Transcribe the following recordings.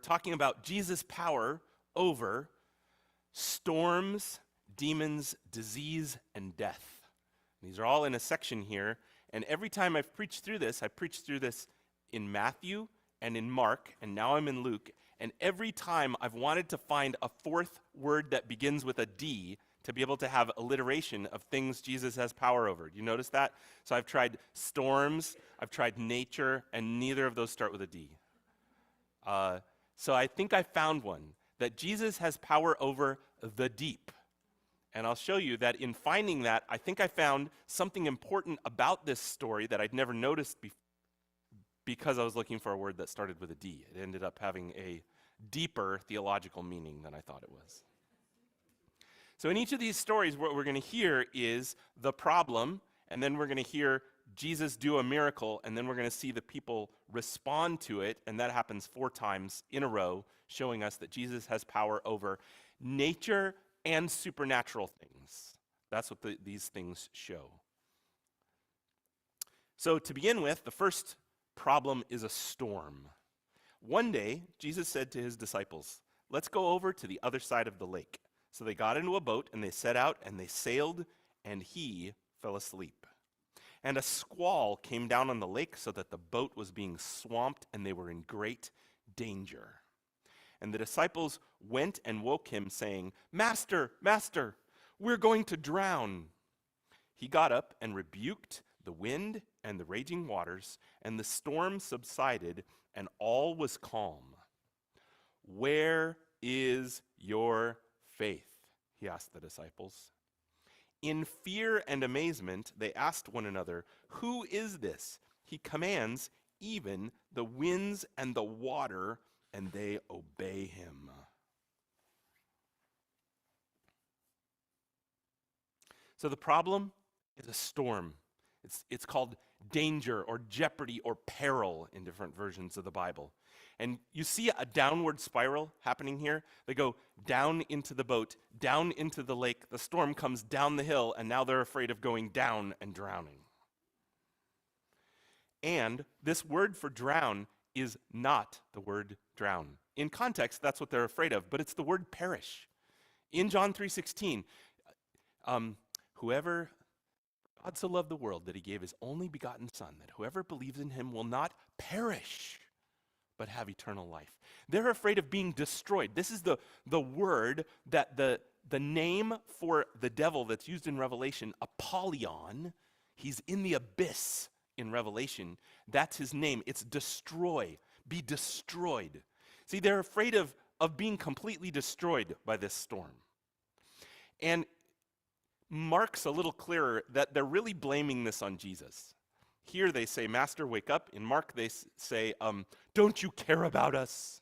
talking about Jesus' power over storms, demons, disease, and death. These are all in a section here, and every time I've preached through this, I preached through this in Matthew and in Mark, and now I'm in Luke, and every time I've wanted to find a fourth word that begins with a D to be able to have alliteration of things Jesus has power over. Do you notice that? So I've tried storms, I've tried nature, and neither of those start with a D. So I think I found one, that Jesus has power over the deep. And I'll show you that in finding that, I think I found something important about this story that I'd never noticed because I was looking for a word that started with a D. It ended up having a deeper theological meaning than I thought it was. So in each of these stories, what we're going to hear is the problem, and then we're going to hear Jesus do a miracle, and then we're going to see the people respond to it, and that happens 4 times in a row, showing us that Jesus has power over nature and supernatural things. That's what these things show. So to begin with, the first problem is a storm. One day, Jesus said to his disciples, "Let's go over to the other side of the lake." So they got into a boat, and they set out, and they sailed, and he fell asleep. And a squall came down on the lake so that the boat was being swamped, and they were in great danger. And the disciples went and woke him, saying, "Master, Master, we're going to drown." He got up and rebuked the wind and the raging waters, and the storm subsided, and all was calm. "Where is your faith?" he asked the disciples. In fear and amazement, they asked one another, "Who is this? He commands even the winds and the water, and they obey him." So the problem is a storm. It's called danger or jeopardy or peril in different versions of the Bible. And you see a downward spiral happening here. They go down into the boat, down into the lake. The storm comes down the hill, and now they're afraid of going down and drowning. And this word for drown is not the word drown. In context, that's what they're afraid of, but it's the word perish. In John 3:16, God so loved the world that he gave his only begotten Son, that whoever believes in him will not perish, but have eternal life. They're afraid of being destroyed. This is the word that the name for the devil that's used in Revelation, Apollyon, he's in the abyss in Revelation. That's his name. It's destroy, be destroyed. See, they're afraid of being completely destroyed by this storm. And Mark's a little clearer that they're really blaming this on Jesus. Here they say, "Master, wake up." In Mark they say, "Don't you care about us?"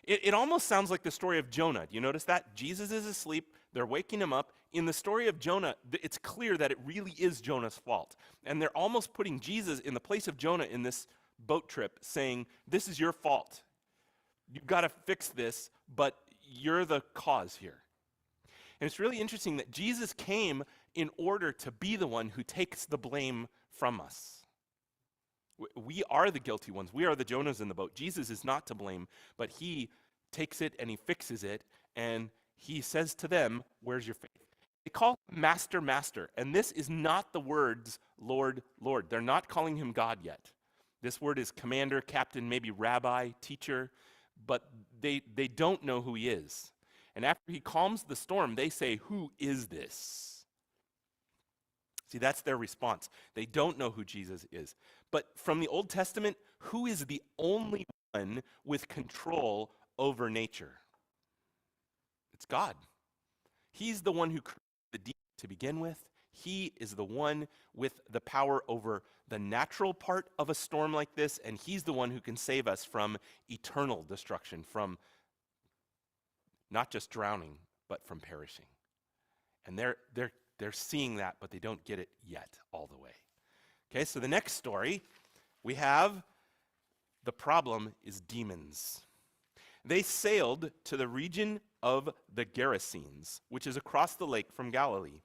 It almost sounds like the story of Jonah. Do you notice that? Jesus is asleep, they're waking him up. In the story of Jonah, it's clear that it really is Jonah's fault. And they're almost putting Jesus in the place of Jonah in this boat trip, saying, "This is your fault. You've got to fix this, but you're the cause here." And it's really interesting that Jesus came in order to be the one who takes the blame from us. We are the guilty ones. We are the Jonahs in the boat. Jesus is not to blame, but he takes it and he fixes it, and he says to them, "Where's your faith?" They call him Master, Master, and this is not the words Lord, Lord. They're not calling him God yet. This word is commander, captain, maybe rabbi, teacher, but they don't know who he is. And after he calms the storm, they say, "Who is this?" See, that's their response. They don't know who Jesus is. But from the Old Testament, who is the only one with control over nature? It's God. He's the one who created the deep to begin with. He is the one with the power over the natural part of a storm like this, and he's the one who can save us from eternal destruction, from not just drowning, but from perishing. And they're seeing that, but they don't get it yet all the way. Okay, so the next story, we have the problem is demons. They sailed to the region of the Gerasenes, which is across the lake from Galilee.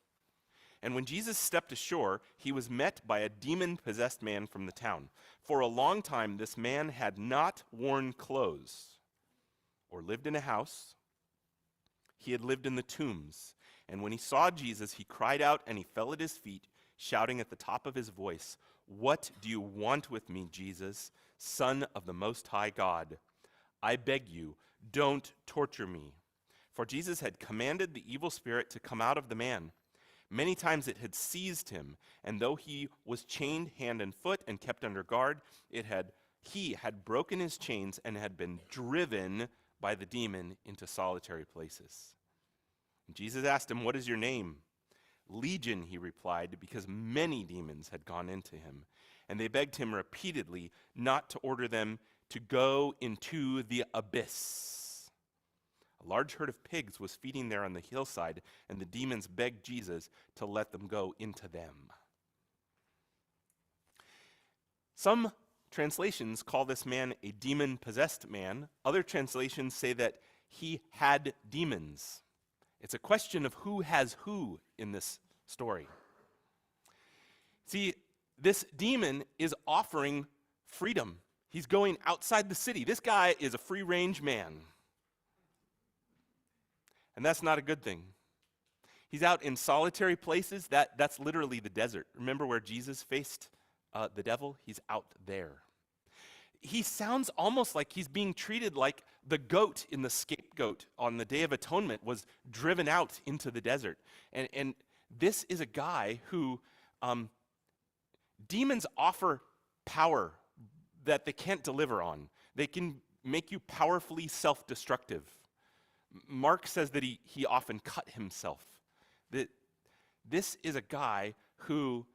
And when Jesus stepped ashore, he was met by a demon-possessed man from the town. For a long time, this man had not worn clothes or lived in a house. He had lived in the tombs. And when he saw Jesus, he cried out and he fell at his feet, shouting at the top of his voice, "What do you want with me, Jesus, Son of the Most High God? I beg you, don't torture me." For Jesus had commanded the evil spirit to come out of the man. Many times it had seized him, and though he was chained hand and foot and kept under guard, he had broken his chains and had been driven by the demon into solitary places. And Jesus asked him, "What is your name?" "Legion," he replied, because many demons had gone into him. And they begged him repeatedly not to order them to go into the abyss. A large herd of pigs was feeding there on the hillside, and the demons begged Jesus to let them go into them. Some translations call this man a demon-possessed man. Other translations say that he had demons. It's a question of who has who in this story. See, this demon is offering freedom. He's going outside the city. This guy is a free-range man. And that's not a good thing. He's out in solitary places. That's literally the desert. Remember where Jesus faced the devil? He's out there. He sounds almost like he's being treated like the goat in the scapegoat on the Day of Atonement was driven out into the desert. And this is a guy who demons offer power that they can't deliver on. They can make you powerfully self-destructive. Mark says that he often cut himself. That this is a guy who,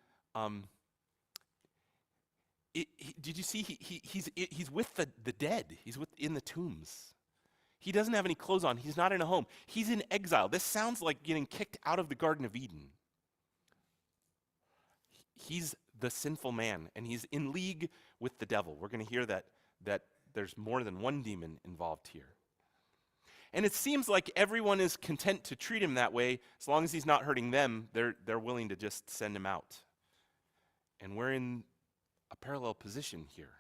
did you see, he's with the dead. He's in the tombs. He doesn't have any clothes on. He's not in a home. He's in exile. This sounds like getting kicked out of the Garden of Eden. He's the sinful man, and he's in league with the devil. We're going to hear that there's more than one demon involved here. And it seems like everyone is content to treat him that way. As long as he's not hurting them, they're willing to just send him out. And we're in a parallel position here.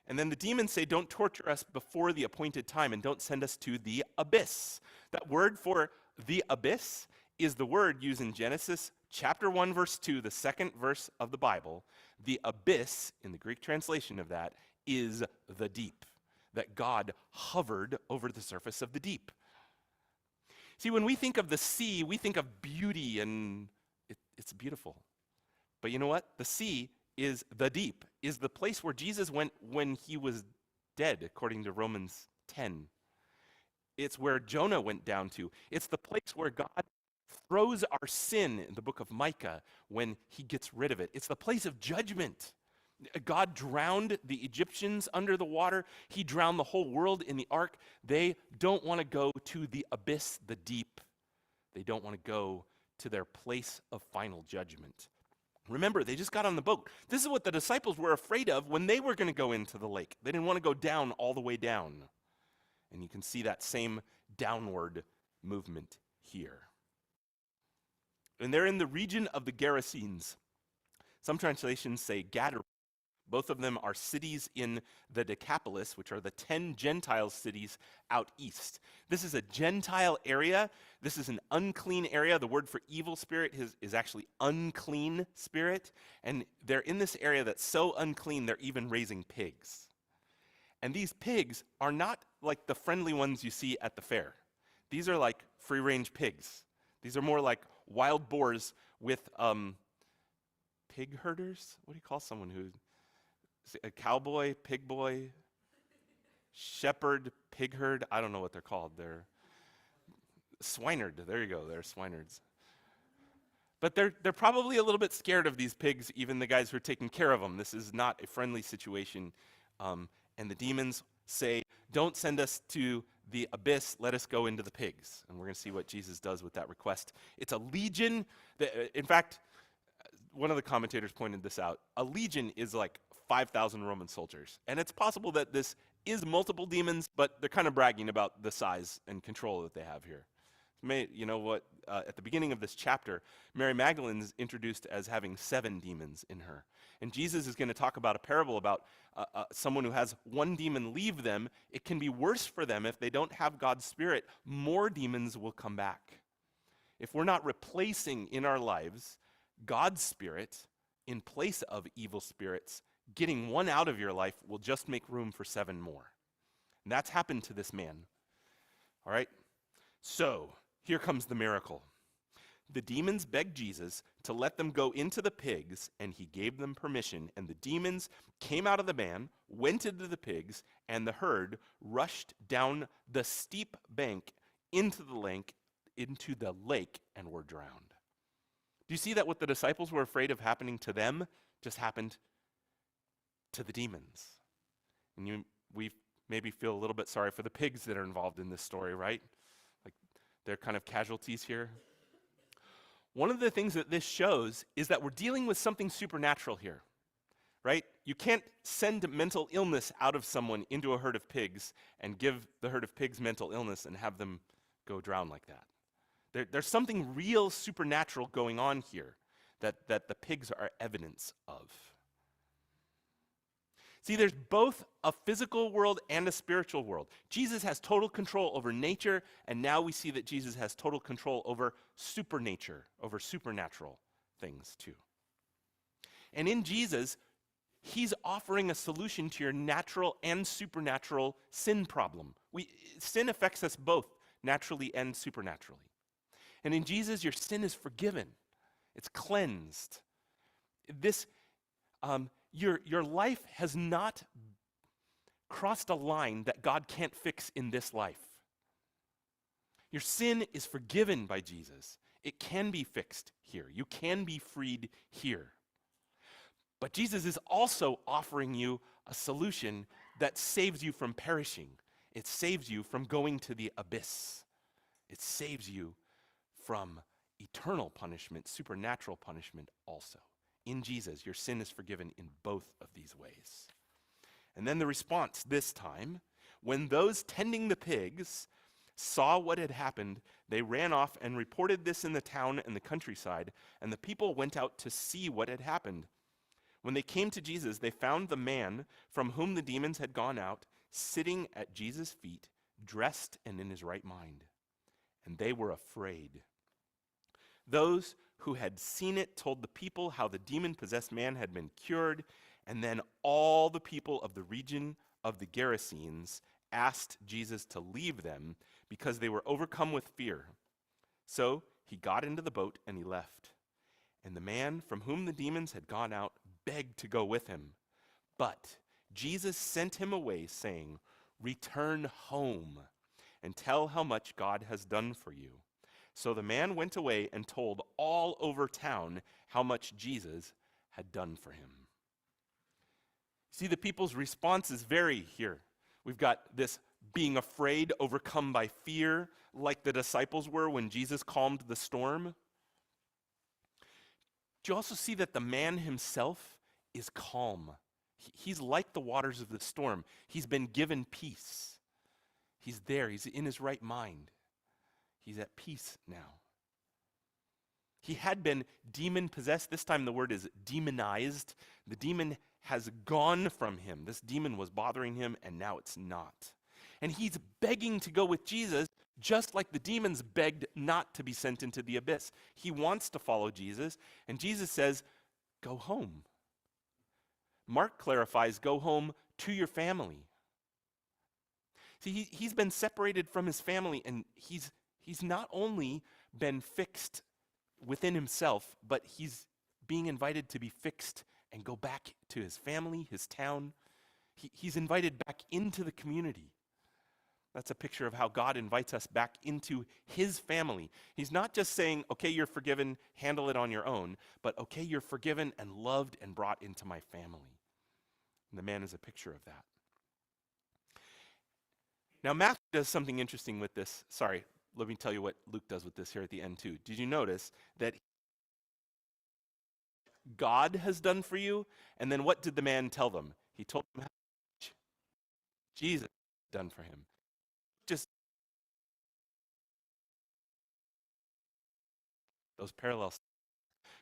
And then the demons say, "Don't torture us before the appointed time, and don't send us to the abyss." That word for the abyss is the word used in Genesis chapter 1, verse 2, the second verse of the Bible. The abyss, in the Greek translation of that, is the deep. That God hovered over the surface of the deep. See, when we think of the sea, we think of beauty, and it's beautiful. But you know what? The sea is the deep, is the place where Jesus went when he was dead, according to Romans 10. It's where Jonah went down to. It's the place where God throws our sin in the book of Micah when he gets rid of it. It's the place of judgment. God drowned the Egyptians under the water. He drowned the whole world in the ark. They don't want to go to the abyss, the deep. They don't want to go to their place of final judgment. Remember, they just got on the boat. This is what the disciples were afraid of when they were going to go into the lake. They didn't want to go down all the way down. And you can see that same downward movement here. And they're in the region of the Gerasenes. Some translations say Gadarene. Both of them are cities in the Decapolis, which are the 10 Gentile cities out east. This is a Gentile area. This is an unclean area. The word for evil spirit is actually unclean spirit. And they're in this area that's so unclean, they're even raising pigs. And these pigs are not like the friendly ones you see at the fair. These are like free-range pigs. These are more like wild boars with pig herders. What do you call someone who... A cowboy, pig boy, shepherd, pig herd. I don't know what they're called. They're swineherd. There you go. They're swineherds. But they're probably a little bit scared of these pigs, even the guys who are taking care of them. This is not a friendly situation. And the demons say, "Don't send us to the abyss. Let us go into the pigs." And we're going to see what Jesus does with that request. It's a legion. In fact, one of the commentators pointed this out. A legion is like 5,000 Roman soldiers. And it's possible that this is multiple demons, but they're kind of bragging about the size and control that they have here. You know what? At the beginning of this chapter, Mary Magdalene is introduced as having 7 demons in her. And Jesus is going to talk about a parable about someone who has one demon leave them. It can be worse for them if they don't have God's Spirit. More demons will come back. If we're not replacing in our lives God's Spirit in place of evil spirits, getting one out of your life will just make room for 7 more. And that's happened to this man. All right? So, here comes the miracle. The demons begged Jesus to let them go into the pigs, and he gave them permission. And the demons came out of the man, went into the pigs, and the herd rushed down the steep bank into the lake, and were drowned. Do you see that what the disciples were afraid of happening to them just happened to the demons? And we maybe feel a little bit sorry for the pigs that are involved in this story, right? Like they're kind of casualties here. One of the things that this shows is that we're dealing with something supernatural here, right? You can't send mental illness out of someone into a herd of pigs and give the herd of pigs mental illness and have them go drown like that. There's something real supernatural going on here that the pigs are evidence of. See, there's both a physical world and a spiritual world. Jesus has total control over nature, and now we see that Jesus has total control over supernature, over supernatural things too. And in Jesus, he's offering a solution to your natural and supernatural sin problem. Sin affects us both, naturally and supernaturally. And in Jesus, your sin is forgiven. It's cleansed. Your life has not crossed a line that God can't fix in this life. Your sin is forgiven by Jesus. It can be fixed here. You can be freed here. But Jesus is also offering you a solution that saves you from perishing. It saves you from going to the abyss. It saves you from eternal punishment, supernatural punishment also. In Jesus, your sin is forgiven in both of these ways. And then the response this time, when those tending the pigs saw what had happened, they ran off and reported this in the town and the countryside, and the people went out to see what had happened. When they came to Jesus, they found the man from whom the demons had gone out, sitting at Jesus' feet, dressed and in his right mind. And they were afraid. Those who had seen it told the people how the demon-possessed man had been cured, and then all the people of the region of the Gerasenes asked Jesus to leave them because they were overcome with fear. So he got into the boat and he left. And the man from whom the demons had gone out begged to go with him. But Jesus sent him away, saying, "Return home and tell how much God has done for you." So the man went away and told all over town how much Jesus had done for him. See, the people's responses vary here. We've got this being afraid, overcome by fear, like the disciples were when Jesus calmed the storm. Do you also see that the man himself is calm? He's like the waters of the storm. He's been given peace. He's there. He's in his right mind. He's at peace now. He had been demon-possessed. This time the word is demonized. The demon has gone from him. This demon was bothering him, and now it's not. And he's begging to go with Jesus, just like the demons begged not to be sent into the abyss. He wants to follow Jesus, and Jesus says, "Go home." Mark clarifies, "Go home to your family." See, he's been separated from his family, and he's not only been fixed within himself, but he's being invited to be fixed and go back to his family, his town. He's invited back into the community. That's a picture of how God invites us back into his family. He's not just saying, "Okay, you're forgiven, handle it on your own," but, "Okay, you're forgiven and loved and brought into my family." And the man is a picture of that. Now, Matthew does something interesting with this. Sorry, let me tell you what Luke does with this here at the end too. Did you notice that God has done for you? And then what did the man tell them? He told them how much Jesus had done for him. Just those parallels.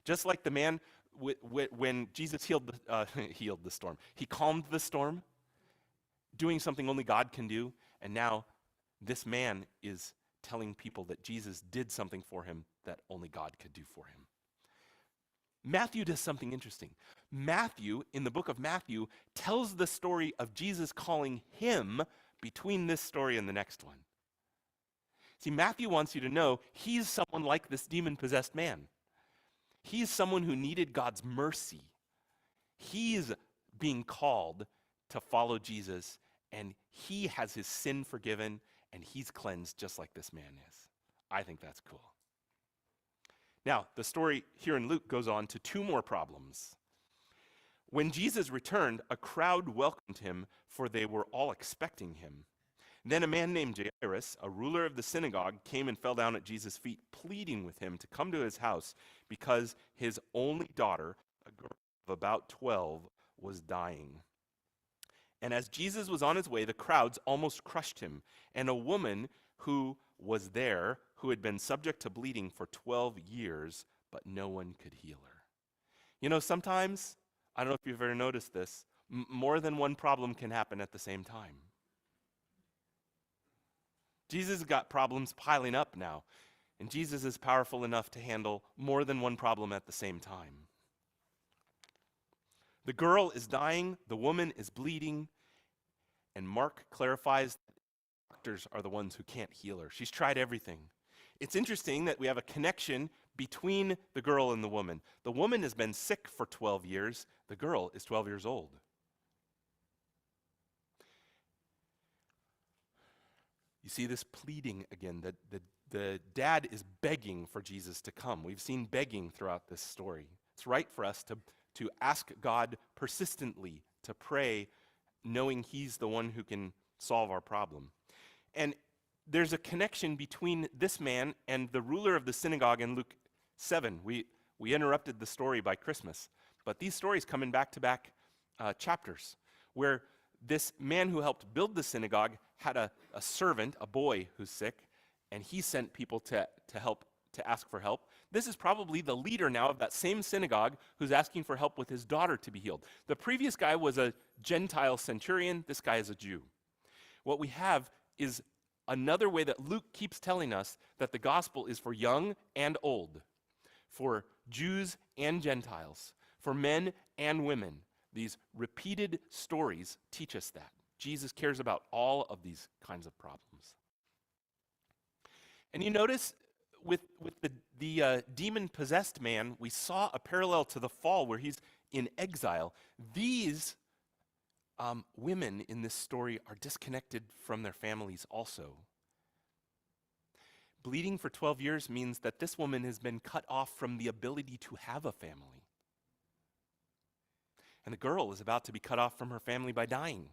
Just like the man when Jesus healed the storm. He calmed the storm, doing something only God can do, and now this man is telling people that Jesus did something for him that only God could do for him. Matthew does something interesting. Matthew, in the book of Matthew, tells the story of Jesus calling him between this story and the next one. See, Matthew wants you to know he's someone like this demon-possessed man. He's someone who needed God's mercy. He's being called to follow Jesus, and he has his sin forgiven, and he's cleansed just like this man is. I think that's cool. Now, the story here in Luke goes on to two more problems. When Jesus returned, a crowd welcomed him, for they were all expecting him. Then a man named Jairus, a ruler of the synagogue, came and fell down at Jesus' feet, pleading with him to come to his house because his only daughter, a girl of about 12, was dying. And as Jesus was on his way, the crowds almost crushed him, and a woman who was there, who had been subject to bleeding for 12 years, but no one could heal her. You know, sometimes, I don't know if you've ever noticed this, more than one problem can happen at the same time. Jesus has got problems piling up now, and Jesus is powerful enough to handle more than one problem at the same time. The girl is dying, the woman is bleeding, and Mark clarifies that doctors are the ones who can't heal her. She's tried everything. It's interesting that we have a connection between the girl and the woman. The woman has been sick for 12 years. The girl is 12 years old. You see this pleading again. The dad is begging for Jesus to come. We've seen begging throughout this story. It's right for us to ask God persistently, to pray, knowing he's the one who can solve our problem. And there's a connection between this man and the ruler of the synagogue in Luke 7. We interrupted the story by Christmas, but these stories come in back-to-back chapters, where this man who helped build the synagogue had a servant, a boy who's sick, and he sent people to ask for help. This is probably the leader now of that same synagogue who's asking for help with his daughter to be healed. The previous guy was a Gentile centurion. This guy is a Jew. What we have is another way that Luke keeps telling us that the gospel is for young and old, for Jews and Gentiles, for men and women. These repeated stories teach us that. Jesus cares about all of these kinds of problems. And you notice with the demon-possessed man, we saw a parallel to the fall where he's in exile. These women in this story are disconnected from their families also. Bleeding for 12 years means that this woman has been cut off from the ability to have a family. And the girl is about to be cut off from her family by dying.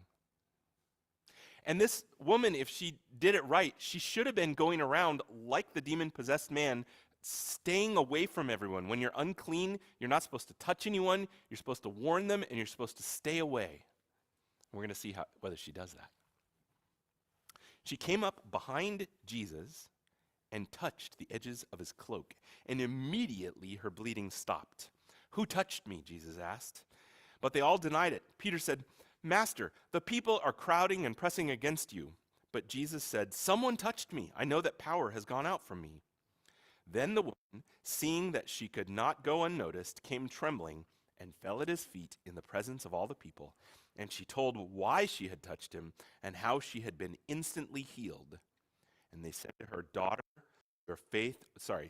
And this woman, if she did it right, she should have been going around like the demon-possessed man, staying away from everyone. When you're unclean, you're not supposed to touch anyone, you're supposed to warn them, and you're supposed to stay away. We're going to see whether she does that. She came up behind Jesus and touched the edges of his cloak, and immediately her bleeding stopped. "Who touched me?" Jesus asked. But they all denied it. Peter said, "Master, the people are crowding and pressing against you." But Jesus said, "Someone touched me. I know that power has gone out from me." Then the woman, seeing that she could not go unnoticed, came trembling and fell at his feet in the presence of all the people. And she told why she had touched him and how she had been instantly healed. And they said to her, "Daughter, your faith,"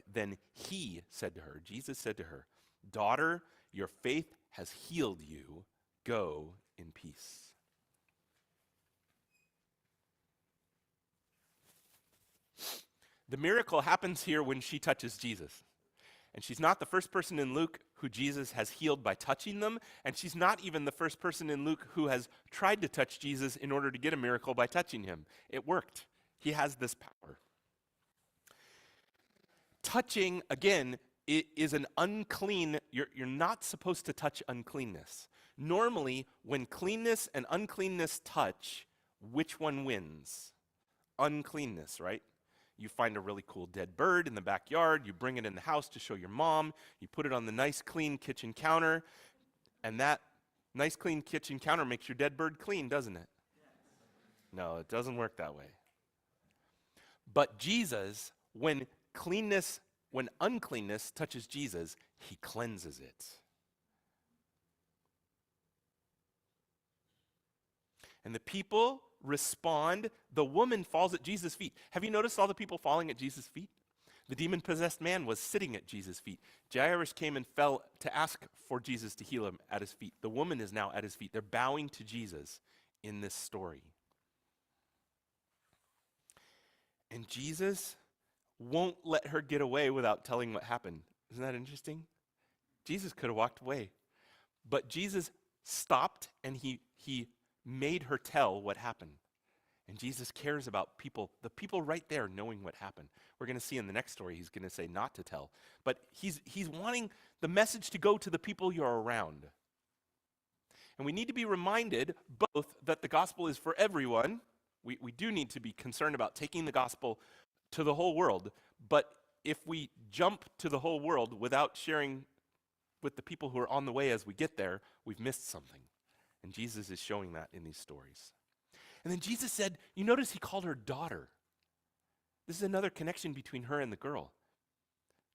then he said to her, Jesus said to her, "Daughter, your faith has healed you. Go in peace." The miracle happens here when she touches Jesus. And she's not the first person in Luke who Jesus has healed by touching them, and she's not even the first person in Luke who has tried to touch Jesus in order to get a miracle by touching him. It worked. He has this power. Touching, again, is an unclean, you're not supposed to touch uncleanness. Normally, when cleanness and uncleanness touch, which one wins? Uncleanness, right? You find a really cool dead bird in the backyard. You bring it in the house to show your mom. You put it on the nice, clean kitchen counter. And that nice, clean kitchen counter makes your dead bird clean, doesn't it? No, it doesn't work that way. But Jesus, when uncleanness touches Jesus, he cleanses it. And the people respond. The woman falls at Jesus' feet. Have you noticed all the people falling at Jesus' feet? The demon-possessed man was sitting at Jesus' feet. Jairus came and fell to ask for Jesus to heal him at his feet. The woman is now at his feet. They're bowing to Jesus in this story. And Jesus won't let her get away without telling what happened. Isn't that interesting? Jesus could have walked away. But Jesus stopped and he made her tell what happened. And Jesus cares about people, the people right there knowing what happened. We're going to see in the next story, he's going to say not to tell. But he's wanting the message to go to the people you're around. And we need to be reminded both that the gospel is for everyone. We do need to be concerned about taking the gospel to the whole world. But if we jump to the whole world without sharing with the people who are on the way as we get there, we've missed something. And Jesus is showing that in these stories. And then Jesus said, you notice he called her daughter. This is another connection between her and the girl.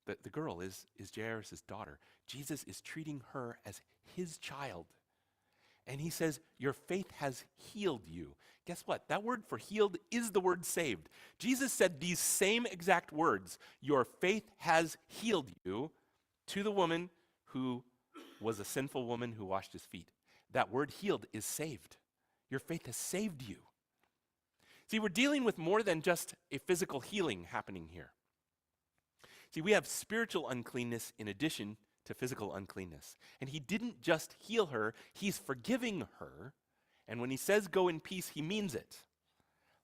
The girl is Jairus' daughter. Jesus is treating her as his child. And he says, your faith has healed you. Guess what? That word for healed is the word saved. Jesus said these same exact words, your faith has healed you, to the woman who was a sinful woman who washed his feet. That word healed is saved. Your faith has saved you. See, we're dealing with more than just a physical healing happening here. See, we have spiritual uncleanness in addition to physical uncleanness. And he didn't just heal her, he's forgiving her. And when he says go in peace, he means it.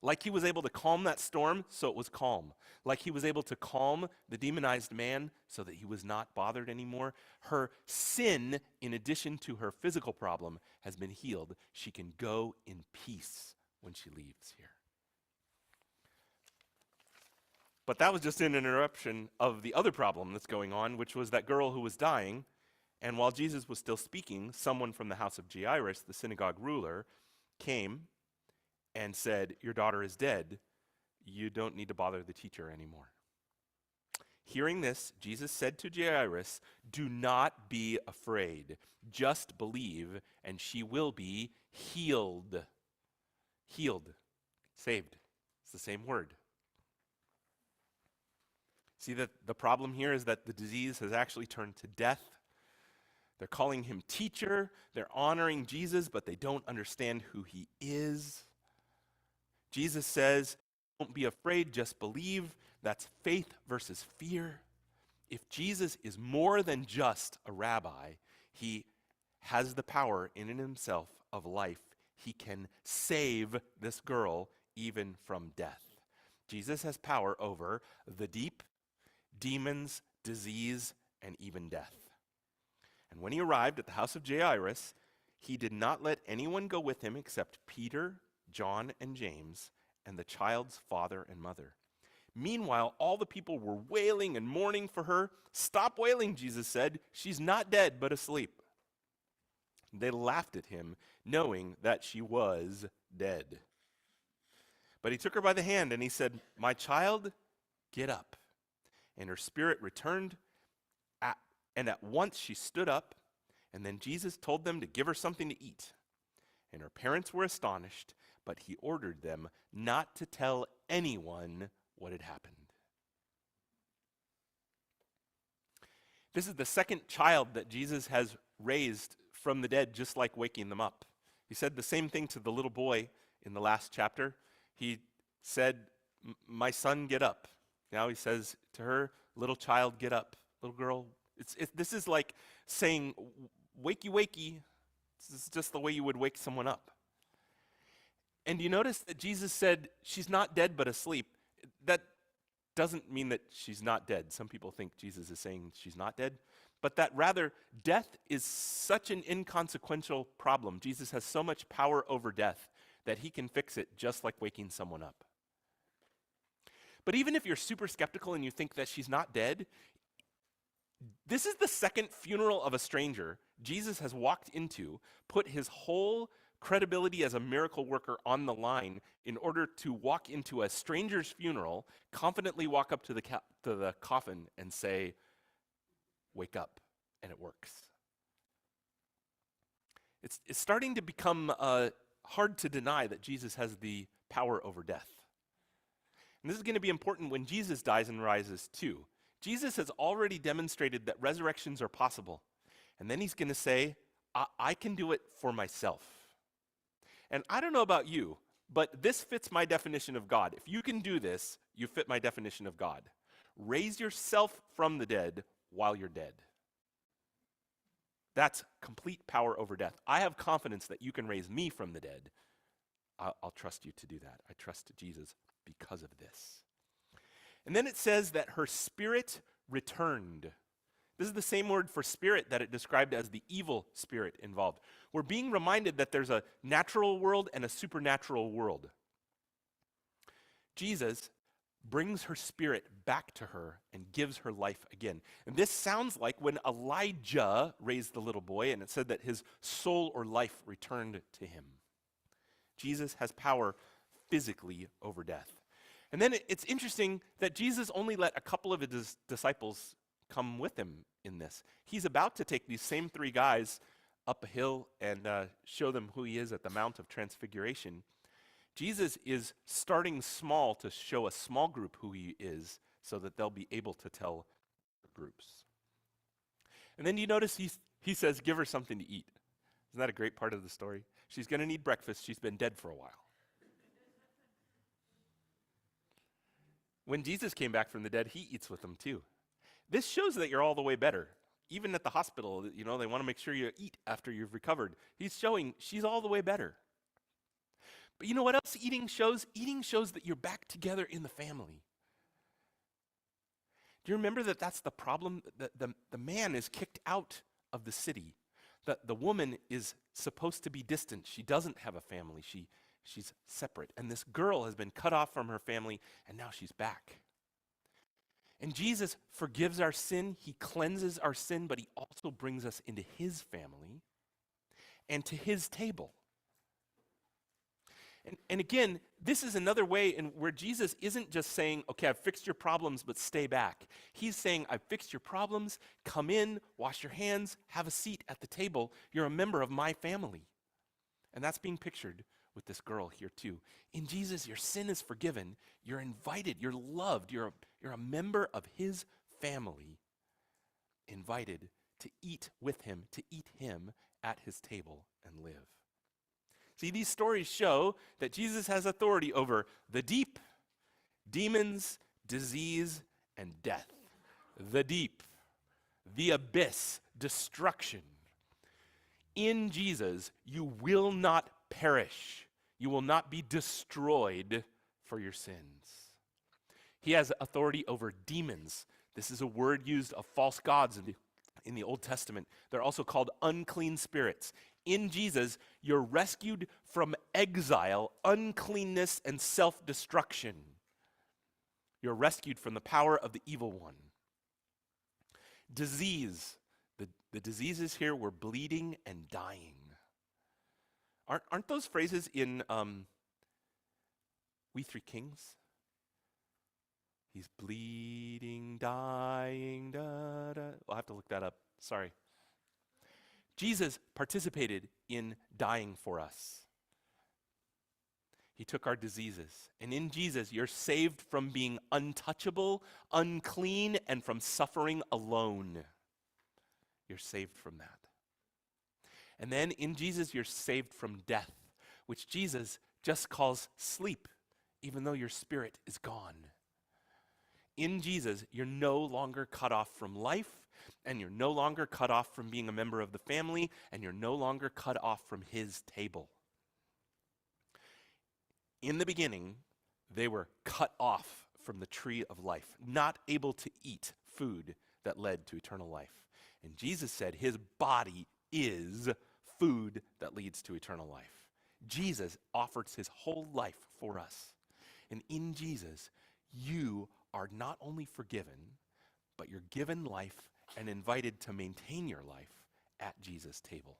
Like he was able to calm that storm, so it was calm. Like he was able to calm the demonized man so that he was not bothered anymore. Her sin, in addition to her physical problem, has been healed. She can go in peace when she leaves here. But that was just an interruption of the other problem that's going on, which was that girl who was dying. And while Jesus was still speaking, someone from the house of Jairus, the synagogue ruler, came and said, your daughter is dead. You don't need to bother the teacher anymore. Hearing this, Jesus said to Jairus, do not be afraid. Just believe, and she will be healed. Healed. Saved. It's the same word. See, that the problem here is that the disease has actually turned to death. They're calling him teacher. They're honoring Jesus, but they don't understand who he is. Jesus says, don't be afraid, just believe. That's faith versus fear. If Jesus is more than just a rabbi, he has the power in and himself of life. He can save this girl even from death. Jesus has power over the deep, demons, disease, and even death. And when he arrived at the house of Jairus, he did not let anyone go with him except Peter, John, and James, and the child's father and mother. Meanwhile, all the people were wailing and mourning for her. Stop wailing, Jesus said. She's not dead, but asleep. They laughed at him, knowing that she was dead. But he took her by the hand and he said, my child, get up. And her spirit returned, and at once she stood up. And then Jesus told them to give her something to eat. And her parents were astonished, but he ordered them not to tell anyone what had happened. This is the second child that Jesus has raised from the dead, just like waking them up. He said the same thing to the little boy in the last chapter. He said, my son, get up. Now he says to her, little child, get up. Little girl, this is like saying, wakey, wakey. This is just the way you would wake someone up. And you notice that Jesus said, she's not dead but asleep. That doesn't mean that she's not dead. Some people think Jesus is saying she's not dead. But that rather, death is such an inconsequential problem. Jesus has so much power over death that he can fix it just like waking someone up. But even if you're super skeptical and you think that she's not dead, this is the second funeral of a stranger Jesus has walked into, put his whole credibility as a miracle worker on the line in order to walk into a stranger's funeral, confidently walk up to the coffin and say, "Wake up," and it works. It's starting to become hard to deny that Jesus has the power over death. And this is going to be important when Jesus dies and rises too. Jesus has already demonstrated that resurrections are possible. And then he's going to say, I can do it for myself. And I don't know about you, but this fits my definition of God. If you can do this, you fit my definition of God. Raise yourself from the dead while you're dead. That's complete power over death. I have confidence that you can raise me from the dead. I'll trust you to do that. I trust Jesus because of this. And then it says that her spirit returned. This is the same word for spirit that it described as the evil spirit involved. We're being reminded that there's a natural world and a supernatural world. Jesus brings her spirit back to her and gives her life again. And this sounds like when Elijah raised the little boy and it said that his soul or life returned to him. Jesus has power physically over death. And then it's interesting that Jesus only let a couple of his disciples come with him in this. He's about to take these same three guys up a hill and show them who he is at the Mount of Transfiguration. Jesus is starting small to show a small group who he is so that they'll be able to tell the groups. And then you notice he says, give her something to eat. Isn't that a great part of the story? She's going to need breakfast. She's been dead for a while. When Jesus came back from the dead, he eats with them too. This shows that you're all the way better. Even at the hospital, they want to make sure you eat after you've recovered. He's showing she's all the way better. But you know what else eating shows? Eating shows that you're back together in the family. Do you remember that that's the problem? The man is kicked out of the city. The woman is supposed to be distant. She doesn't have a family. She's separate. And this girl has been cut off from her family, and now she's back. And Jesus forgives our sin. He cleanses our sin, but he also brings us into his family and to his table. And again, this is another way in where Jesus isn't just saying, okay, I've fixed your problems, but stay back. He's saying, I've fixed your problems, come in, wash your hands, have a seat at the table. You're a member of my family. And that's being pictured with this girl here too. In Jesus, your sin is forgiven. You're invited. You're loved. You're a member of his family, invited to eat with him, to eat him at his table and live. See, these stories show that Jesus has authority over the deep, demons, disease, and death. The deep, the abyss, destruction. In Jesus, you will not perish. You will not be destroyed for your sins. He has authority over demons. This is a word used of false gods in the Old Testament. They're also called unclean spirits. In Jesus, you're rescued from exile, uncleanness, and self-destruction. You're rescued from the power of the evil one. Disease. The diseases here were bleeding and dying. Aren't those phrases in We Three Kings? He's bleeding, dying, da, da. I'll have to look that up. Sorry. Jesus participated in dying for us. He took our diseases. And in Jesus, you're saved from being untouchable, unclean, and from suffering alone. You're saved from that. And then in Jesus, you're saved from death, which Jesus just calls sleep, even though your spirit is gone. In Jesus, you're no longer cut off from life, and you're no longer cut off from being a member of the family, and you're no longer cut off from his table. In the beginning, they were cut off from the tree of life, not able to eat food that led to eternal life. And Jesus said his body is food that leads to eternal life. Jesus offers his whole life for us. And in Jesus, you are not only forgiven, but you're given life and invited to maintain your life at Jesus' table.